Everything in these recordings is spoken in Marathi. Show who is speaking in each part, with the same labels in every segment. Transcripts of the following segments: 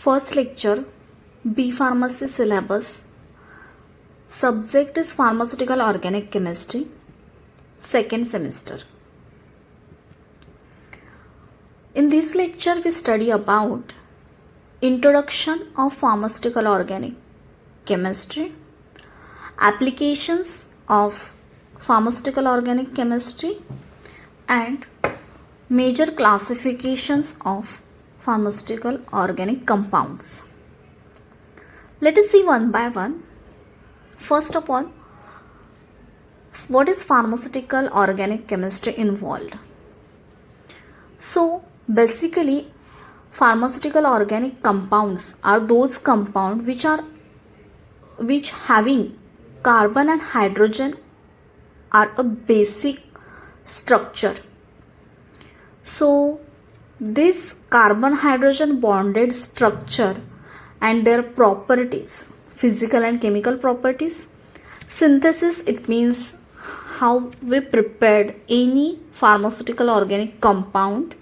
Speaker 1: First lecture, B Pharmacy syllabus. Subject is Pharmaceutical Organic Chemistry. Second semester. In this lecture, we study about Introduction of Pharmaceutical Organic Chemistry, Applications of Pharmaceutical Organic Chemistry, and Major Classifications of Pharmaceutical Organic Compounds. Let us see one by one. First of all, what is pharmaceutical organic chemistry involved? So basically, pharmaceutical organic compounds are those compounds which having carbon and hydrogen are a basic structure. So this carbon hydrogen bonded structure and their properties, physical and chemical properties. Synthesis, it means how we prepared any pharmaceutical organic compound,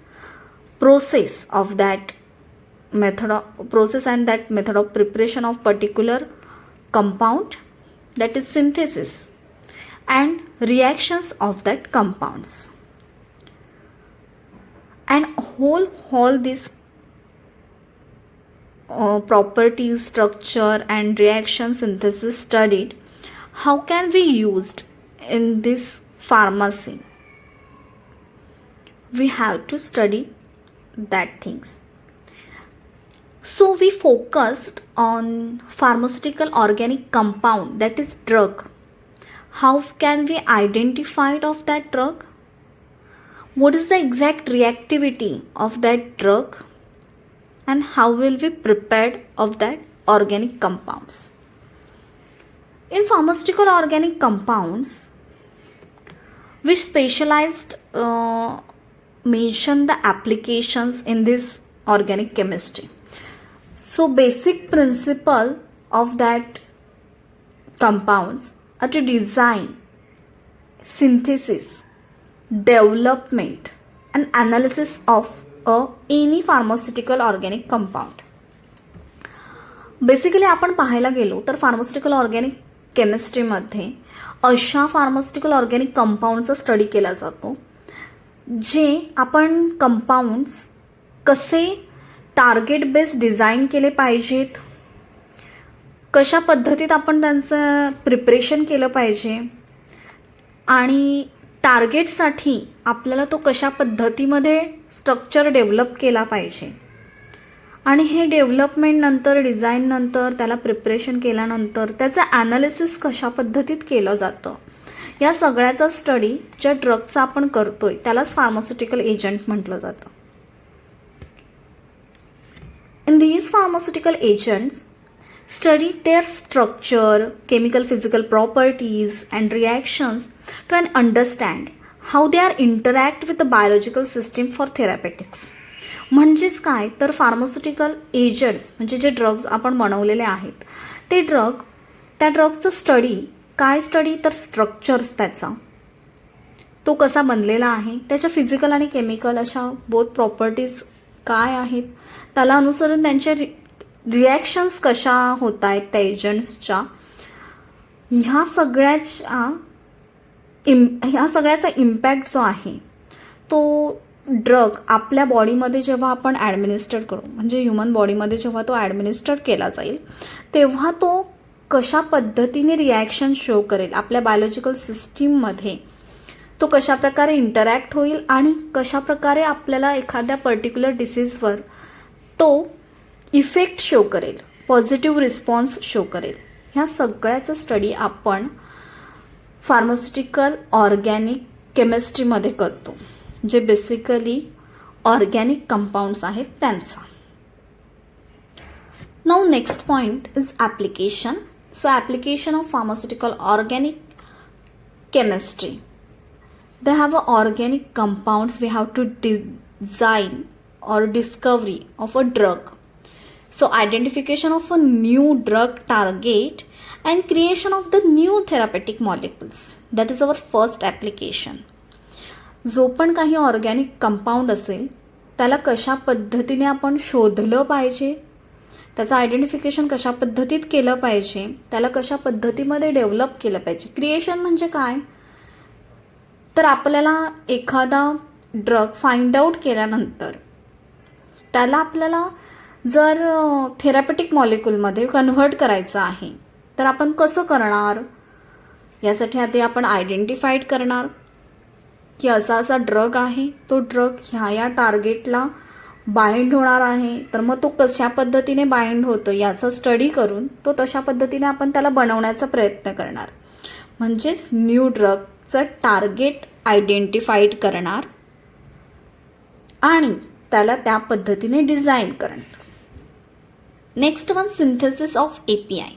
Speaker 1: process of that method of process and that method of preparation of particular compound, that is synthesis, and reactions of that compounds. And all these properties, structure and reaction synthesis studied, how can we used in this pharmacy? We have to study that things. So we focused on pharmaceutical organic compound, that is drug. How can we identify it of that drug? What is the exact reactivity of that drug? And how will we prepare of that organic compounds? In pharmaceutical organic compounds, we specialized mention the applications in this organic chemistry. So basic principle of that compounds are to design, synthesis, development and analysis of any pharmaceutical organic compound. Basically आपण पाहायला गेलो तर फार्मास्युटिकल ऑर्गॅनिक केमिस्ट्रीमध्ये अशा फार्मास्युटिकल ऑर्गॅनिक कंपाऊंडचा स्टडी केला जातो जे आपण कंपाऊंड्स कसे टार्गेट बेस्ड डिझाईन केले पाहिजेत, कशा पद्धतीत आपण त्यांचं प्रिपरेशन केलं पाहिजे आणि टार्गेटसाठी आपल्याला तो कशा पद्धतीमध्ये स्ट्रक्चर डेव्हलप केला पाहिजे आणि हे डेव्हलपमेंट नंतर डिझाईन नंतर त्याला प्रिपरेशन केल्यानंतर त्याचं ॲनालिसिस कशा पद्धतीत केलं जातं, या सगळ्याचा स्टडी ज्या ड्रगचा आपण करतोय त्यालाच फार्मास्युटिकल एजंट म्हटलं जातं. In these pharmaceutical agents study their structure, chemical physical properties and reactions to understand how they are interact with the biological system for therapeutics. म्हणजेच काय तर फार्मास्युटिकल एजंट्स म्हणजे जे ड्रग्ज आपण बनवलेले आहेत ते ड्रग, त्या ड्रगचं स्टडी काय स्टडी तर स्ट्रक्चर्स, त्याचा तो कसा बनलेला आहे, त्याच्या फिजिकल आणि केमिकल अशा बोथ प्रॉपर्टीज काय आहेत, त्याला अनुसरून त्यांचे रिॲक्शन्स कशा होत आहेत त्या एजंट्सच्या, ह्या सगळ्याचा इम्पॅक्ट जो आहे तो ड्रग आपल्या बॉडीमध्ये जेव्हा आपण ॲडमिनिस्टर करू, म्हणजे ह्युमन बॉडीमध्ये जेव्हा तो ॲडमिनिस्टर केला जाईल तेव्हा तो कशा पद्धतीने रिॲक्शन शो करेल आपल्या बायोलॉजिकल सिस्टीममध्ये, तो कशाप्रकारे इंटरॅक्ट होईल आणि कशाप्रकारे आपल्याला एखाद्या पर्टिक्युलर डिसीजवर तो इफेक्ट शो करेल, पॉझिटिव्ह रिस्पॉन्स शो करेल. ह्या सगळ्याचं स्टडी आपण फार्मास्युटिकल ऑर्गॅनिक केमिस्ट्रीमध्ये करतो, जे बेसिकली ऑर्गॅनिक कंपाऊंड्स आहेत त्यांचा. Now next point is application. So application of pharmaceutical organic chemistry. They have organic compounds. We have to design or discovery of a drug. So identification of a new drug target and creation of the new therapeutic molecules. That is our first application. जो पण काही ऑर्गॅनिक कंपाऊंड असेल त्याला कशा पद्धतीने आपण शोधलं पाहिजे त्याचं आयडेंटिफिकेशन कशा पद्धतीत केलं पाहिजे, त्याला कशा पद्धतीमध्ये डेव्हलप केलं पाहिजे. क्रिएशन म्हणजे काय, तर आपल्याला एखादा ड्रग फाइंड आउट केल्यानंतर त्याला आपल्याला जर थेरॅपेटिक मॉलिक्यूलमध्ये कन्व्हर्ट करायचं आहे तर आपण कसं करणार. यासाठी आधी आपण आयडेंटिफाईड करणार की असा असा ड्रग आहे, तो ड्रग ह्या टार्गेटला बाइंड होणार आहे, तर मग तो कशा पद्धतीने बाइंड होतो याचा स्टडी करून तो तशा पद्धतीने आपण त्याला बनवण्याचा प्रयत्न करणार. म्हणजेच न्यू ड्रगचं टार्गेट आयडेंटिफाईड करणार आणि त्याला त्या पद्धतीने डिझाईन करणार. Next one, synthesis of API.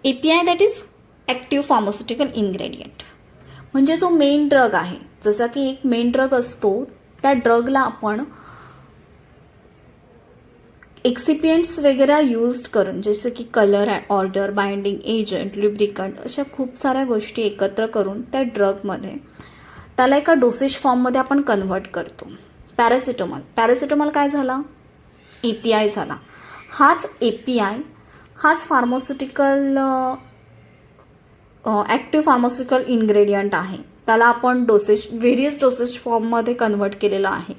Speaker 1: API that is active pharmaceutical ingredient. म्हणजे जो मेन ड्रग आहे, जसा की एक मेन ड्रग असतो, त्या ड्रगला आपण एक्सिपियंट्स वगैरे यूज करून, जसं की colour order, binding agent, lubricant, अशा खूप साऱ्या गोष्टी एकत्र करून त्या ड्रगमध्ये त्याला एका डोसेज फॉर्ममध्ये आपण कन्व्हर्ट करतो. पॅरासिटामॉल काय झाला, API झाला. हाच API, हाच फार्मास्युटिकल ॲक्टिव्ह फार्मास्युटिकल इन्ग्रेडियंट आहे. त्याला आपण व्हेरियस डोसेज फॉर्ममध्ये कन्व्हर्ट केलेलं आहे.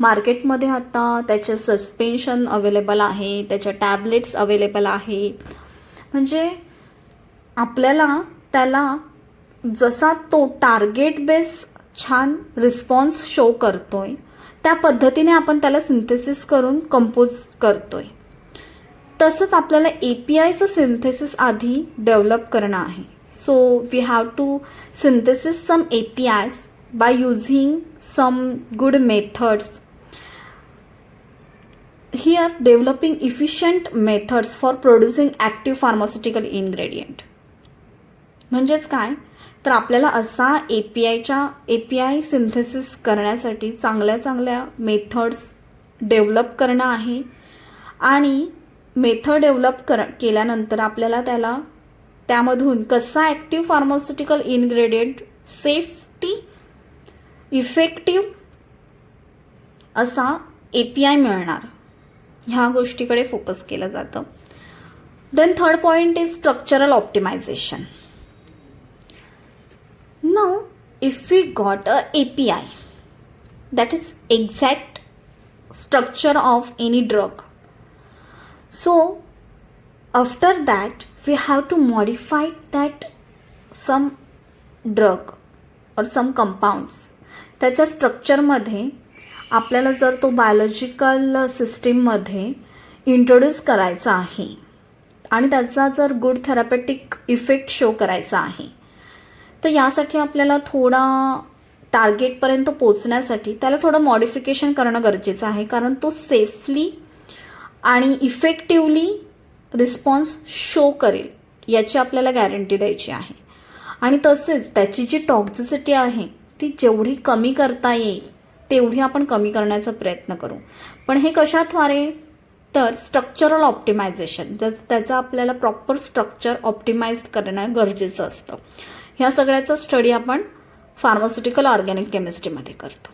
Speaker 1: मार्केटमध्ये आता त्याचे सस्पेन्शन अवेलेबल आहे, त्याच्या टॅबलेट्स अवेलेबल आहे. म्हणजे आपल्याला त्याला जसा तो टार्गेट बेस छान रिस्पॉन्स शो करतोय त्या पद्धतीने आपण त्याला सिंथेसिस करून कंपोज करतोय. तसंच आपल्याला APIचं सिंथेसिस आधी डेव्हलप करणं आहे. So we have to synthesis some APIs by using some good methods. Here developing efficient methods for producing active pharmaceutical ingredient. म्हणजेच काय, तर आपल्याला असा API सिंथेसिस करण्यासाठी चांगल्या मेथड्स डेव्हलप करणं आहे. आणि मेथड डेव्हलप केल्यानंतर आपल्याला त्यामधून कसा active pharmaceutical ingredient safety effective असा API मिळणार, ह्या गोष्टीकडे फोकस केलं जातं. Then third point is structural optimization. Now if we got a API that is exact structure of any drug, so after that we have to modify that some drug or some compounds. त्याच्या स्ट्रक्चरमध्ये आपल्याला जर तो बायोलॉजिकल सिस्टीममध्ये इंट्रोड्यूस करायचा आहे आणि त्याचा जर गुड थेरॅपेटिक इफेक्ट शो करायचा आहे, तर यासाठी आपल्याला थोडा टार्गेटपर्यंत पोचण्यासाठी त्याला थोडं मॉडिफिकेशन करणं गरजेचं आहे. कारण तो सेफली आणि इफेक्टिवली रिस्पॉन्स शो करेल याची आपल्याला गॅरंटी द्यायची आहे. आणि तसेच त्याची जी टॉक्झिसिटी आहे ती जेवढी कमी करता येईल तेवढी आपण कमी करण्याचा प्रयत्न करू. पण हे कशाद्वारे, तर स्ट्रक्चरल ऑप्टिमायझेशन, त्याचं आपल्याला प्रॉपर स्ट्रक्चर ऑप्टिमाइज करणं गरजेचं असतं. ह्या सगळ्याचा स्टडी आपण फार्मास्युटिकल ऑर्गॅनिक केमिस्ट्रीमध्ये करतो.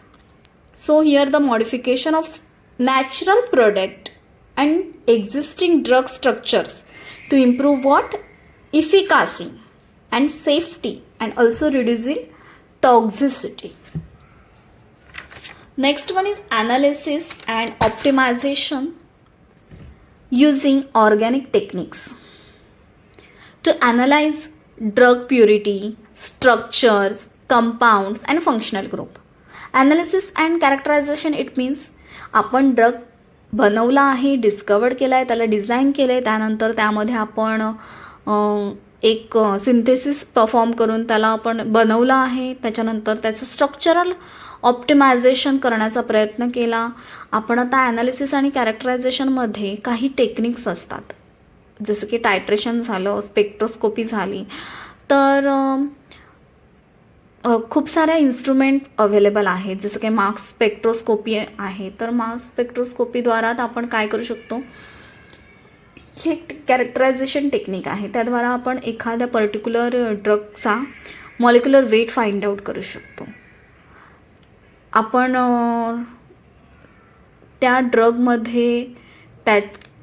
Speaker 1: So here the modification of natural product and existing drug structures to improve what efficacy and safety and also reducing toxicity. Next one is analysis and optimization using organic techniques to analyze drug purity, structures, compounds and functional group. Analysis and characterization, it means आपण ड्रग बनवला आहे, डिस्कवर्ड केला आहे, त्याला डिझाईन केलं आहे, त्यानंतर त्यामध्ये आपण एक सिंथेसिस परफॉर्म करून त्याला आपण बनवलं आहे, त्याच्यानंतर त्याचं स्ट्रक्चरल ऑप्टिमायझेशन करण्याचा प्रयत्न केला. आपण आता ॲनालिसिस आणि कॅरेक्टरायझेशनमध्ये काही टेक्निक्स असतात, जसं की टायट्रेशन झालं, स्पेक्ट्रोस्कोपी झाली, तर खूप साऱ्या इन्स्ट्रुमेंट अवेलेबल आहेत, जसं की मास स्पेक्ट्रोस्कोपी आहे. तर मास स्पेक्ट्रोस्कोपीद्वारा आपण काय करू शकतो, हे कॅरेक्टरायझेशन टेक्निक आहे, त्याद्वारा आपण एखाद्या पर्टिक्युलर ड्रगचा मॉलिक्युलर वेट फाइंड आउट करू शकतो. आपण त्या ड्रगमध्ये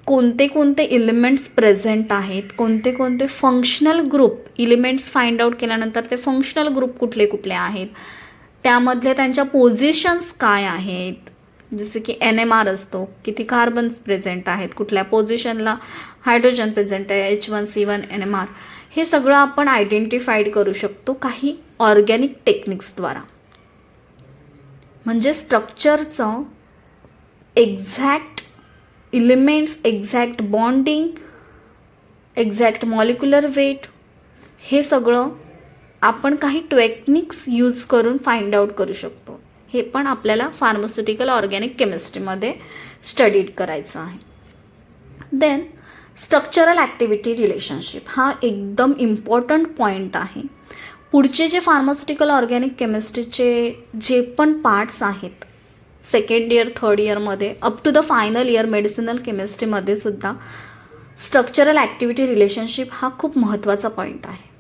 Speaker 1: कोणते कोणते इलिमेंट्स प्रेझेंट आहेत, कोणते कोणते functional group elements find out केल्यानंतर ते फंक्शनल ग्रुप कुठले कुठले आहेत, त्यामधले त्यांच्या पोझिशन्स काय आहेत, जसे की NMR असतो, किती कार्बन्स प्रेझेंट आहेत, कुठल्या पोझिशनला हायड्रोजन प्रेझेंट आहे, H1C1 NMR, हे सगळं आपण आयडेंटिफाईड करू शकतो काही ऑर्गॅनिक टेक्निक्सद्वारा. म्हणजे स्ट्रक्चरचं exact elements, exact bonding, exact molecular weight, हे सगळं आपण काही टेक्निक्स यूज करून फाइंड आउट करू शकतो. हे पण आपल्याला फार्मास्युटिकल ऑर्गॅनिक केमिस्ट्रीमध्ये स्टडीड करायचं आहे. देन स्ट्रक्चरल ॲक्टिव्हिटी रिलेशनशिप हा एकदम इम्पॉर्टंट पॉईंट आहे. पुढचे जे फार्मास्युटिकल ऑर्गॅनिक केमिस्ट्रीचे जे पण पार्ट्स आहेत सेकंड इयर, थर्ड इयरमध्ये up to the final year medicinal केमिस्ट्रीमध्ये सुद्धा स्ट्रक्चरल ॲक्टिव्हिटी रिलेशनशिप हा खूप महत्त्वाचा पॉईंट आहे.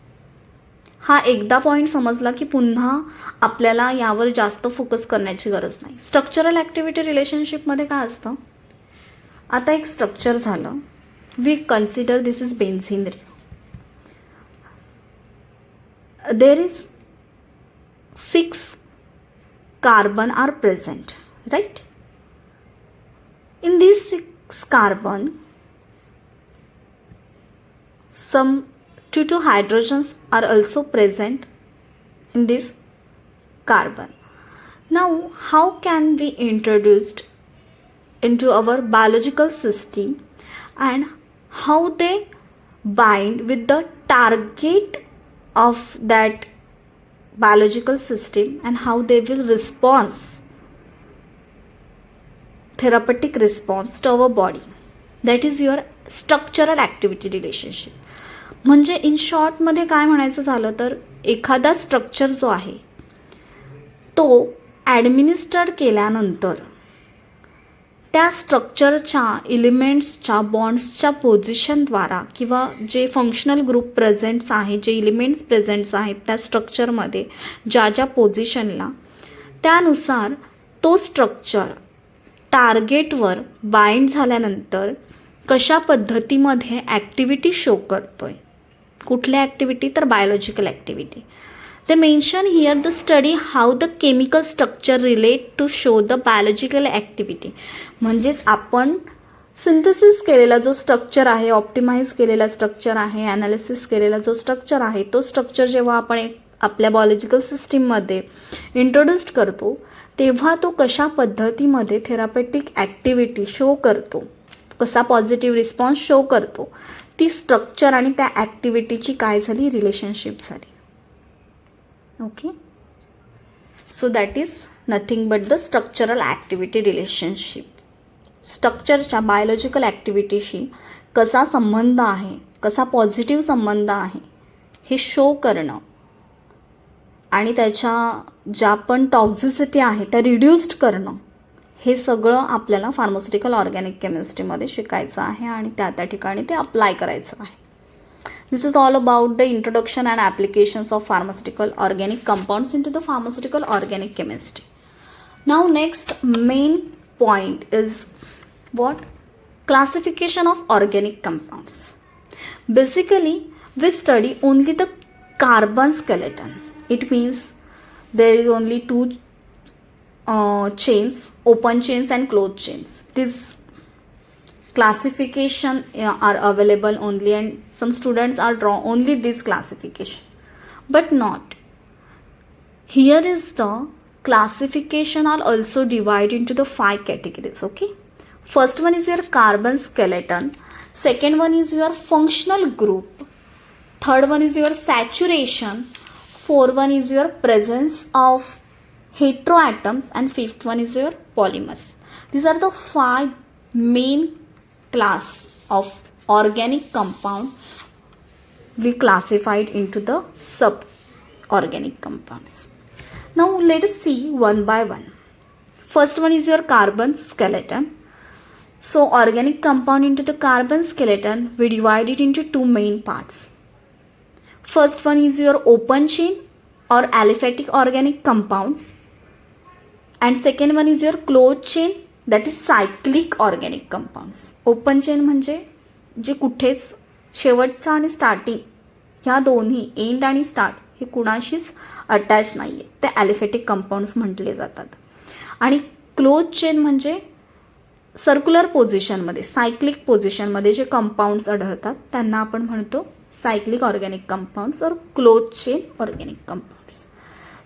Speaker 1: हा एकदा पॉईंट समजला की पुन्हा आपल्याला यावर जास्त फोकस करण्याची गरज नाही. स्ट्रक्चरल ॲक्टिव्हिटी रिलेशनशिपमध्ये काय असतं, आता एक स्ट्रक्चर झालं, we consider this is benzene ring. There is 6 carbon are present, right? In these 6 carbon, some 2 hydrogens are also present in this carbon. Now, how can we introduced into our biological system and how they bind with the target of that biological system and how they will respond therapeutic response to our body. That is your structural activity relationship. म्हणजे इन शॉर्टमध्ये काय म्हणायचं झालं तर एखादा स्ट्रक्चर जो आहे तो ॲडमिनिस्ट्रेट केल्यानंतर त्या स्ट्रक्चरच्या इलिमेंट्सच्या बॉन्ड्सच्या पोझिशनद्वारा किंवा जे फंक्शनल ग्रुप प्रेझेंट्स आहे, जे इलिमेंट्स प्रेझेंट्स आहेत त्या स्ट्रक्चरमध्ये ज्या ज्या पोझिशनला, त्यानुसार तो स्ट्रक्चर टार्गेटवर बाइंड झाल्यानंतर कशा पद्धतीमध्ये ॲक्टिव्हिटी शो करतोय. कुठल्या ॲक्टिव्हिटी तर biological activity. They mention here the study how the chemical structure relate to show the biological activity. म्हणजेच आपण सिंथेसिस केलेला जो स्ट्रक्चर आहे, ऑप्टिमाइज केलेला स्ट्रक्चर आहे, ॲनालिसिस केलेला जो स्ट्रक्चर आहे, तो स्ट्रक्चर जेव्हा आपण आपल्या बायोलॉजिकल सिस्टीममध्ये इंट्रोड्यूस करतो तेव्हा तो कशा पद्धतीमध्ये थेरापेटिक ॲक्टिव्हिटी शो करतो, कसा पॉझिटिव्ह रिस्पॉन्स शो करतो, ती स्ट्रक्चर आणि त्या ॲक्टिव्हिटीची काय झाली, रिलेशनशिप झाली. Okay, so that is nothing but the structural activity relationship. स्ट्रक्चरच्या बायोलॉजिकल ॲक्टिव्हिटीशी कसा संबंध आहे, कसा पॉझिटिव्ह संबंध आहे हे शो करणं आणि त्याच्या ज्या पण टॉक्झिसिटी आहे त्या रिड्यूस्ड करणं, हे सगळं आपल्याला फार्मास्युटिकल ऑर्गॅनिक केमिस्ट्रीमध्ये शिकायचं आहे आणि त्या ठिकाणी ते अप्लाय करायचं आहे. This is all about the introduction and applications of pharmaceutical organic compounds into the pharmaceutical organic chemistry. Now next main point is what? Classification of organic compounds. Basically we study only the carbon skeleton. It means there is only 2 chains, open chains and closed chains. These classification are available only, and some students are draw only this classification, but not. Here is the classification are also divided into the 5 categories. Okay, first one is your carbon skeleton, second one is your functional group, third one is your saturation, fourth one is your presence of heteroatoms, and fifth one is your polymers. These are the 5 main class of organic compound we classified into the sub organic compounds. Now let us see one by one. First one is your carbon skeleton. So organic compound into the carbon skeleton we divide it into 2 main parts. First one is your open chain or aliphatic organic compounds, and second one is your closed chain that is cyclic organic compounds. Open chain म्हणजे जे कुठेच शेवटचा आणि स्टार्टिंग ह्या दोन्ही एंड आणि स्टार्ट हे कुणाशीच अटॅच नाही आहे, ते ॲलिफॅटिक कंपाऊंड्स म्हटले जातात. आणि क्लोज चेन म्हणजे सर्क्युलर पोझिशनमध्ये सायक्लिक पोझिशनमध्ये जे कंपाऊंड्स आढळतात त्यांना आपण म्हणतो सायक्लिक ऑर्गॅनिक कंपाऊंड्स और close chain organic compounds.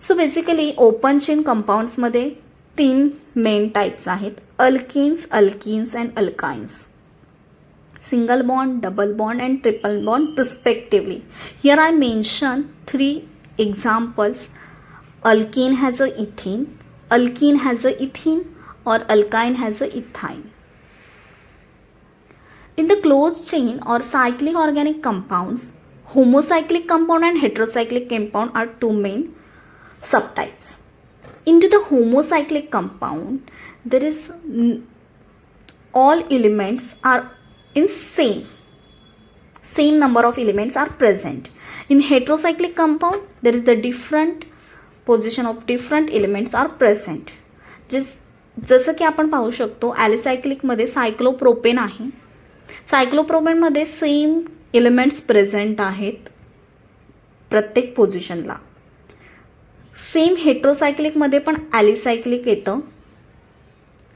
Speaker 1: So basically open chain कंपाऊंड्समध्ये 3 मेन टाईप्स आहेत, alkanes, alkenes and alkynes. Single bond, double bond and triple bond respectively. Here I mention 3 examples. Alkene has a ethene, alkene has a ethene, or alkyne has a ethyne. In the closed chain or cyclic organic compounds, homocyclic compound and heterocyclic compound are 2 main subtypes. Into the homocyclic compound, there is all elements are in same number of elements are present. In heterocyclic compound there is the different position of different elements are present. जसं की आपण पाहू शकतो ॲलिसायक्लिकमध्ये सायक्लोप्रोपेन आहे. सायक्लोप्रोपेनमध्ये सेम एलिमेंट्स प्रेझेंट आहेत प्रत्येक पोझिशनला. सेम हेट्रोसायक्लिकमध्ये पण ॲलिसायक्लिक येतं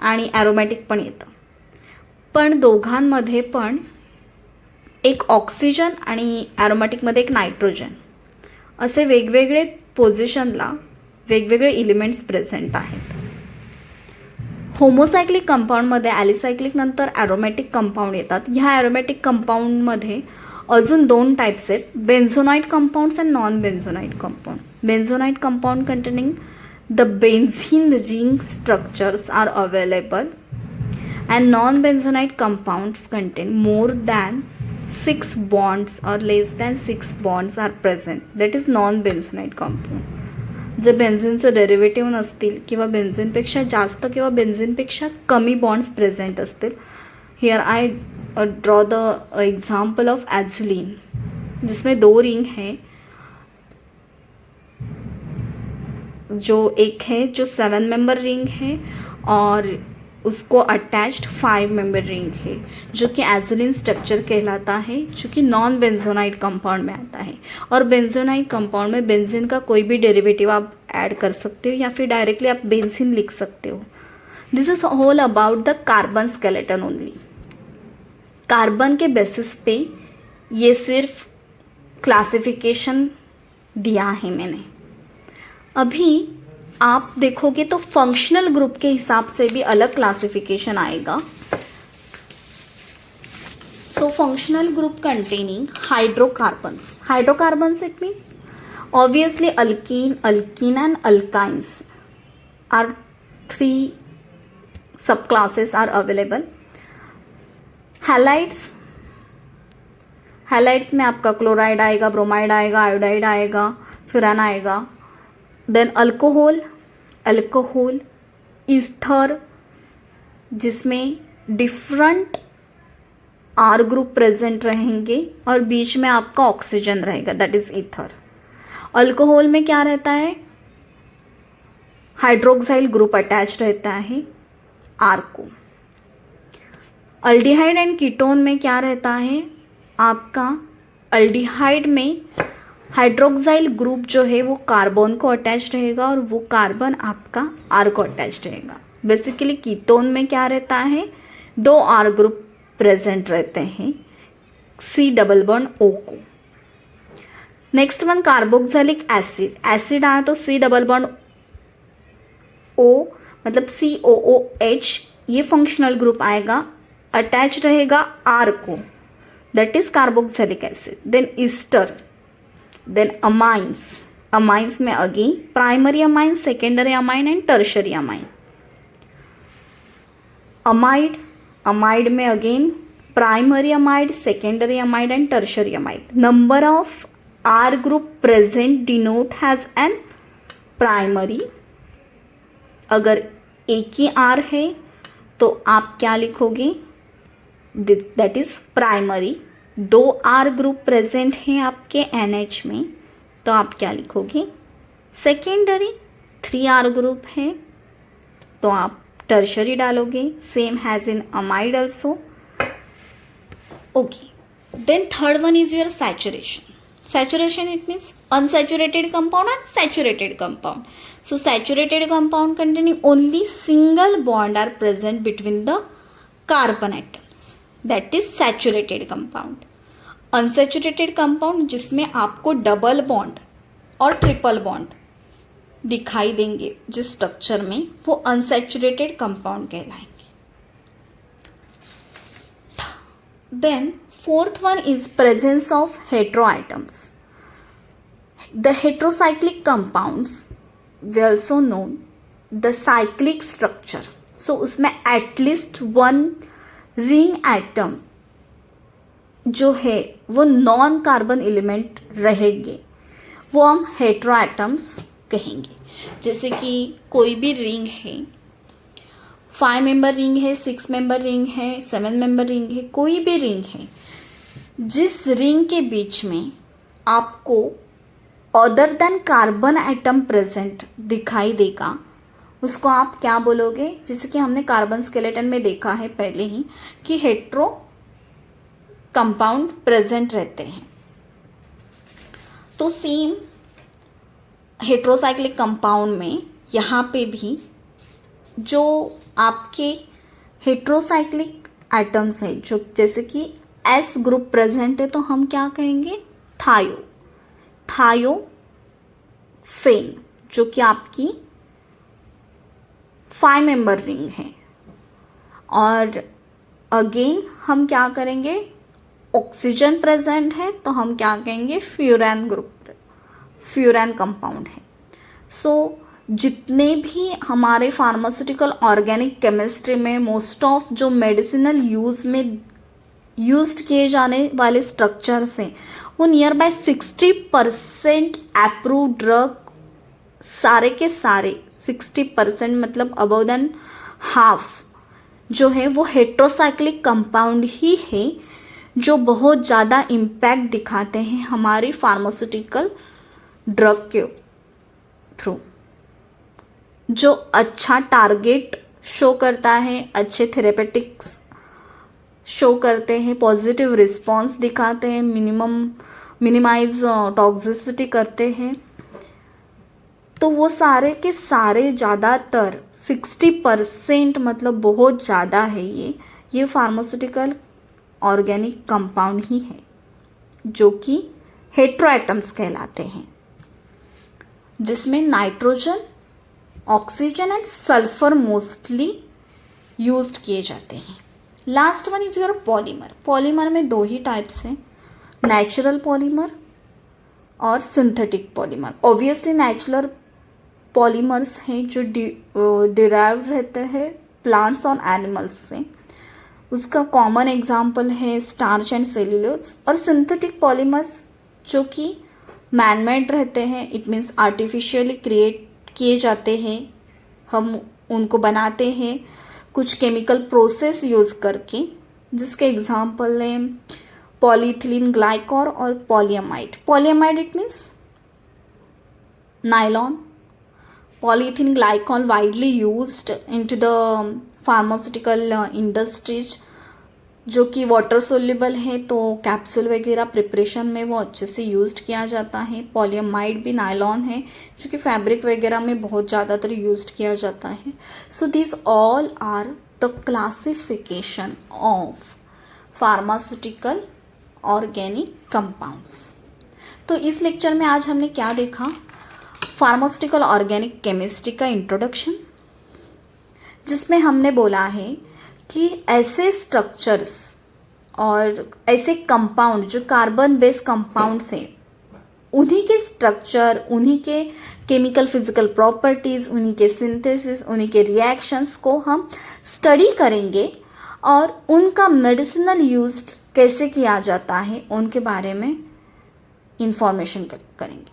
Speaker 1: आणि ॲरोमॅटिक पण येतं, पण दोघांमध्ये पण एक ऑक्सिजन आणि ॲरोमॅटिकमध्ये एक नायट्रोजन असे वेगवेगळे पोझिशनला वेगवेगळे एलिमेंट्स प्रेझेंट आहेत. होमोसायक्लिक कंपाऊंडमध्ये ॲलिसायक्लिक नंतर ॲरोमॅटिक कंपाऊंड येतात. ह्या ॲरोमॅटिक कंपाऊंडमध्ये अजून 2 टाईप्स आहेत, benzenoid compounds and non benzenoid compound. Benzenoid compound containing the benzene ring structures are available and non-benzonite compounds contain more than 6 bonds or less than 6 bonds are present. That is non-benzonite compound. जे बेन्झिनचं डेरिव्हेटिव्ह नसतील किंवा बेन्झिनपेक्षा जास्त किंवा बेन्झिनपेक्षा कमी बॉन्ड्स प्रेझेंट असतील. Here I draw the example of azulene जिसमें 2 रिंग है, जो एक है जो 7 मेंबर रिंग है और उसको अटैच्ड 5 मेंबर रिंग है, जो कि एज़ुलिन स्ट्रक्चर कहलाता है, जो कि नॉन बेन्जोनाइट कंपाउंड में आता है. और बेन्जोनाइट कंपाउंड में बेंजीन का कोई भी डेरिवेटिव आप ऐड कर सकते हो या फिर डायरेक्टली आप बेंजीन लिख सकते हो. This is all about the carbon skeleton only. Carbon के बेसिस पे ये सिर्फ क्लासिफिकेशन दिया है मैंने. अभी आप देखोगे तो फंक्शनल ग्रुप के हिसाब से भी अलग क्लासिफिकेशन आएगा. So functional group containing hydrocarbons. Hydrocarbons it means obviously alkene, alkene and alkynes are 3 sub classes are available. Halides, halides में आपका क्लोराइड आएगा, ब्रोमाइड आएगा, आयोडाइड आएगा, फ्यूरान आएगा. देन अल्कोहल, अल्कोहल, ईस्थर जिसमें डिफरेंट आर ग्रुप प्रेजेंट रहेंगे और बीच में आपका ऑक्सीजन रहेगा, दैट इज ईथर. अल्कोहल में क्या रहता है, हाइड्रोक्साइल ग्रुप अटैच रहता है आर को. अल्डिहाइड एंड कीटोन में क्या रहता है आपका, अल्डिहाइड में हाइड्रोक्साइल ग्रुप जो है वो कार्बन को अटैच रहेगा और वो कार्बन आपका आर को अटैच रहेगा. बेसिकली कीटोन में क्या रहता है, 2 आर ग्रुप प्रेजेंट रहते हैं, सी डबल बॉन्ड ओ को. Next one carboxylic acid. Acid आया तो सी डबल बॉन्ड ओ मतलब COOH, ये फंक्शनल ग्रुप आएगा, अटैच रहेगा आर को, that is carboxylic acid. Then ester, then amines. Amines में again primary amine, secondary amine and tertiary amine. Amide, amide में again primary amide, secondary amide and tertiary amide. Number of R group present denote has an primary. अगर एक ही आर है तो आप क्या लिखोगे, that is primary. 2 R group present हैं आपके NH में तो आप क्या लिखोगे, सेकेंडरी. 3 आर ग्रुप है तो आप टर्शरी डालोगे, same has in amide also. Okay, then third one is your saturation. Saturation, it means unsaturated compound and saturated compound. So saturated compound containing only single bond are present between the carbon atoms, that is saturated compound. Unsaturated compound जिसमें आपको डबल बॉन्ड और ट्रिपल बॉन्ड दिखाई देंगे जिस स्ट्रक्चर में, वो अनसैचुरेटेड कंपाउंड कहलाएंगे. Then fourth one is presence of heteroatoms. The heterocyclic compounds we also known the cyclic structure. So उसमें at least one ring atom जो है वो नॉन कार्बन एलिमेंट रहेंगे, वो हम हेटेरोएटम्स कहेंगे. जैसे कि कोई भी रिंग है, 5 मेंबर रिंग है, 6 मेंबर रिंग है, 7 मेंबर रिंग है, कोई भी रिंग है, जिस रिंग के बीच में आपको other than carbon atom present दिखाई देगा, उसको आप क्या बोलोगे? जैसे कि हमने कार्बन स्केलेटन में देखा है पहले ही कि हेट्रो कंपाउंड प्रेजेंट रहते हैं. तो सेम हेट्रोसाइक्लिक कंपाउंड में यहाँ पे भी जो आपके हेट्रोसाइक्लिक एटम्स हैं, जो जैसे कि एस ग्रुप प्रेजेंट है, तो हम क्या कहेंगे? थायोफेन, जो कि आपकी 5 मेंबर रिंग है. और अगेन हम क्या करेंगे? ऑक्सीजन प्रेजेंट है तो हम क्या कहेंगे? फ्यूरैन ग्रुप, फ्यूरैन कंपाउंड है. सो जितने भी हमारे फार्मास्यूटिकल ऑर्गेनिक केमिस्ट्री में मोस्ट ऑफ जो मेडिसिनल यूज़ में यूज्ड किए जाने वाले स्ट्रक्चर्स हैं, वो नियर बाय 60% अप्रूव ड्रग, सारे के सारे 60% मतलब अबव देन हाफ जो है वो हेट्रोसाइक्लिक कंपाउंड ही है, जो बहुत ज़्यादा इम्पैक्ट दिखाते हैं हमारी फार्मास्यूटिकल ड्रग के थ्रू, जो अच्छा टारगेट शो करता है, अच्छे थेरेपेटिक्स शो करते हैं, पॉजिटिव रिस्पॉन्स दिखाते हैं, मिनिमाइज टॉक्सिसिटी करते हैं. तो वो सारे के सारे ज़्यादातर 60% मतलब बहुत ज़्यादा है, ये फार्मास्यूटिकल ऑर्गेनिक कंपाउंड ही है, जो कि हेट्रोएटम्स कहलाते हैं, जिसमें nitrogen, oxygen end sulphur mostly used किए जाते हैं. Last one is your polymer. Polymer में 2 ही टाइप्स हैं, नेचुरल पॉलीमर और synthetic polymer. Obviously natural polymers हैं जो डिराइव रहते हैं प्लांट्स और एनिमल्स से. उसका कॉमन एग्जाम्पल है स्टार्च एंड सेल्यूलोज. और सिंथेटिक पॉलीमर्स जो कि मैनमेड रहते हैं, इट मीन्स आर्टिफिशियली क्रिएट किए जाते हैं, हम उनको बनाते हैं कुछ केमिकल प्रोसेस यूज़ करके, जिसके एग्जाम्पल हैं पॉलीइथिलीन ग्लाइकॉल और polyamide. Polyamide it means nylon. Polyethylene glycol widely used into the pharmaceutical industries, जो कि वाटर सोल्यूबल है, तो कैप्सूल वगैरह प्रिपरेशन में वो अच्छे से यूज्ड किया जाता है. पॉलीएमाइड भी नायलॉन है, जो कि फैब्रिक वगैरह में बहुत ज़्यादातर यूज्ड किया जाता है. So this all are the classification of pharmaceutical organic compounds. तो इस लेक्चर में आज हमने क्या देखा? फार्मास्यूटिकल ऑर्गेनिक केमिस्ट्री का इंट्रोडक्शन, जिसमें हमने बोला है कि ऐसे स्ट्रक्चर्स और ऐसे कंपाउंड जो कार्बन बेस्ड कंपाउंड्स हैं, उन्हीं के स्ट्रक्चर, उन्हीं के केमिकल फिजिकल प्रॉपर्टीज़, उन्हीं के सिंथेसिस, उन्हीं के रिएक्शंस को हम स्टडी करेंगे और उनका मेडिसिनल यूज कैसे किया जाता है उनके बारे में इंफॉर्मेशन करेंगे.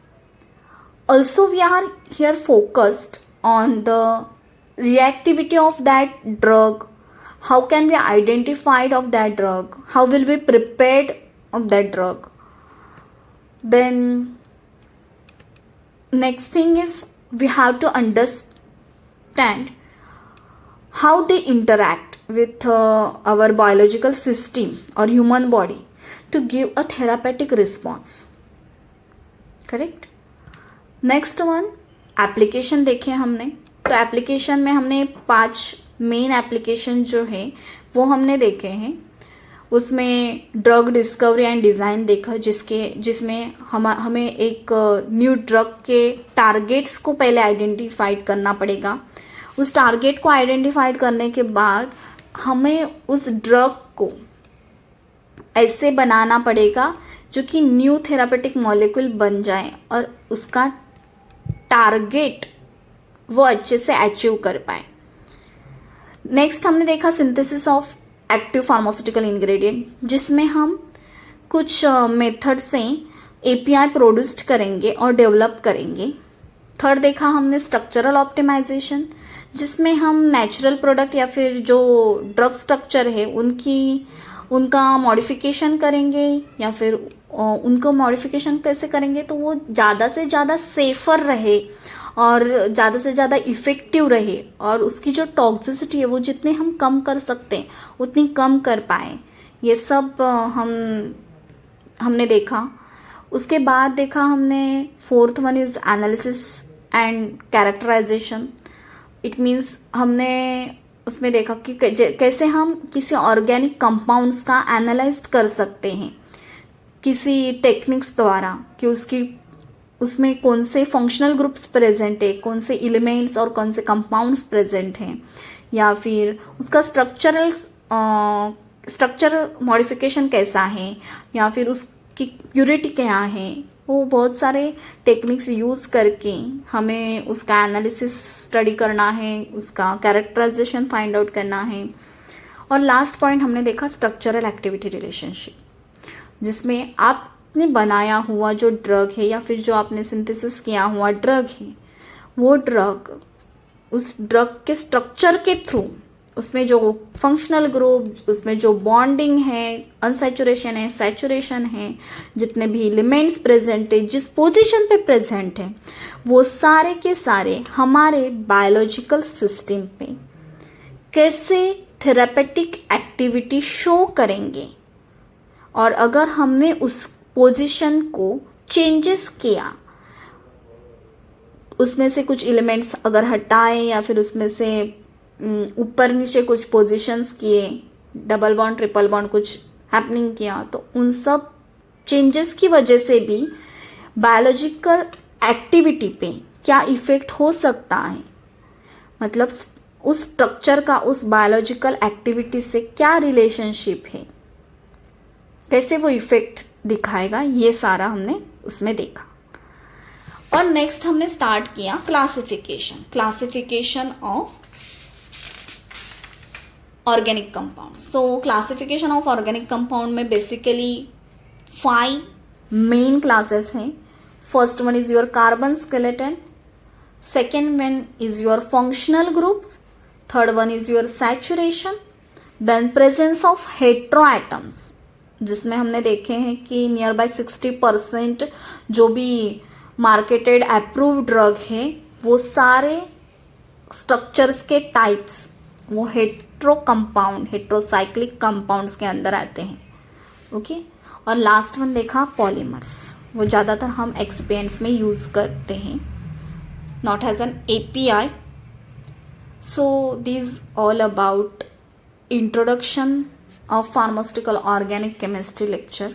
Speaker 1: Also we are here focused on the reactivity of that drug, how can we identify of that drug, how will we prepared of that drug. Then next thing is we have to understand how they interact with our biological system or human body to give a therapeutic response. Correct. Next one application देखे हमने. तो एप्लीकेशन में हमने 5 मेन एप्लीकेशन जो है वो हमने देखे हैं. उसमें ड्रग डिस्कवरी एंड डिज़ाइन देखा, जिसमें हमें एक न्यू ड्रग के टारगेट्स को पहले आइडेंटिफाइड करना पड़ेगा. उस टारगेट को आइडेंटिफाइड करने के बाद हमें उस ड्रग को ऐसे बनाना पड़ेगा जो कि न्यू थेरापेटिक मॉलिक्यूल बन जाए और उसका टारगेट वो अच्छे से अचीव कर पाए. नेक्स्ट हमने देखा synthesis of active pharmaceutical ingredient, जिसमें हम कुछ मेथड से एपीआई प्रोड्यूस्ड करेंगे और डेवलप करेंगे. थर्ड देखा हमने स्ट्रक्चरल ऑप्टिमाइजेशन, जिसमें हम नेचुरल प्रोडक्ट या फिर जो ड्रग स्ट्रक्चर है उनका मॉडिफिकेशन करेंगे, या फिर उनको मॉडिफिकेशन कैसे करेंगे तो वो ज़्यादा से ज़्यादा सेफ़र रहे और ज़्यादा से ज़्यादा इफ़ेक्टिव रहे, और उसकी जो टॉक्सिसिटी है वो जितने हम कम कर सकते हैं उतनी कम कर पाए. ये सब हमने देखा. उसके बाद देखा हमने fourth one is analysis and characterization. It means हमने उसमें देखा कि कैसे हम किसी ऑर्गेनिक कंपाउंड्स का एनालाइज कर सकते हैं किसी टेक्निक्स द्वारा, कि उसमें कौन से फंक्शनल ग्रुप्स प्रेजेंट है, कौन से एलिमेंट्स और कौन से कंपाउंड्स प्रेजेंट हैं, या फिर उसका स्ट्रक्चर मॉडिफिकेशन कैसा है, या फिर उसकी प्यूरिटी क्या है. वो बहुत सारे टेक्निक्स यूज़ करके हमें उसका एनालिसिस स्टडी करना है, उसका कैरेक्टराइजेशन फाइंड आउट करना है. और लास्ट पॉइंट हमने देखा स्ट्रक्चरल एक्टिविटी रिलेशनशिप, जिसमें आपने बनाया हुआ जो ड्रग है या फिर जो आपने सिंथेसिस किया हुआ ड्रग है, वो ड्रग उस ड्रग के स्ट्रक्चर के थ्रू उसमें जो फंक्शनल ग्रुप, उसमें जो बॉन्डिंग है, अनसैचुरेशन है, सैचुरेशन है, जितने भी एलिमेंट्स प्रेजेंट है, जिस पोजीशन पे प्रेजेंट है, वो सारे के सारे हमारे बायोलॉजिकल सिस्टम पे कैसे थेरापेटिक एक्टिविटी शो करेंगे. और अगर हमने उस पोजीशन को चेंजेस किया, उसमें से कुछ एलिमेंट्स अगर हटाए या फिर उसमें से ऊपर नीचे कुछ पोजीशंस किए, डबल बॉन्ड ट्रिपल बॉन्ड कुछ हैपनिंग किया, तो उन सब चेंजेस की वजह से भी बायोलॉजिकल एक्टिविटी पे क्या इफ़ेक्ट हो सकता है. मतलब उस स्ट्रक्चर का उस बायोलॉजिकल एक्टिविटी से क्या रिलेशनशिप है, कैसे वो इफ़ेक्ट दिखाएगा, ये सारा हमने उसमें देखा. और नेक्स्ट हमने स्टार्ट किया classification of organic compound. So classification of organic compound में बेसिकली 5 मेन क्लासेस हैं. First one is your carbon skeleton, second one is your functional groups, third one is your saturation, then presence of hetero atoms, जिसमें हमने देखे हैं कि नियर बाय 60% जो भी मार्केटेड अप्रूव्ड ड्रग है वो सारे स्ट्रक्चर्स के टाइप्स वो हेट्रोसाइक्लिक कंपाउंड्स के अंदर आते हैं. ओके. और लास्ट वन देखा पॉलीमर्स, वो ज़्यादातर हम एक्सपेंट्स में यूज़ करते हैं, not as an API. So this all about introduction of pharmaceutical organic chemistry lecture.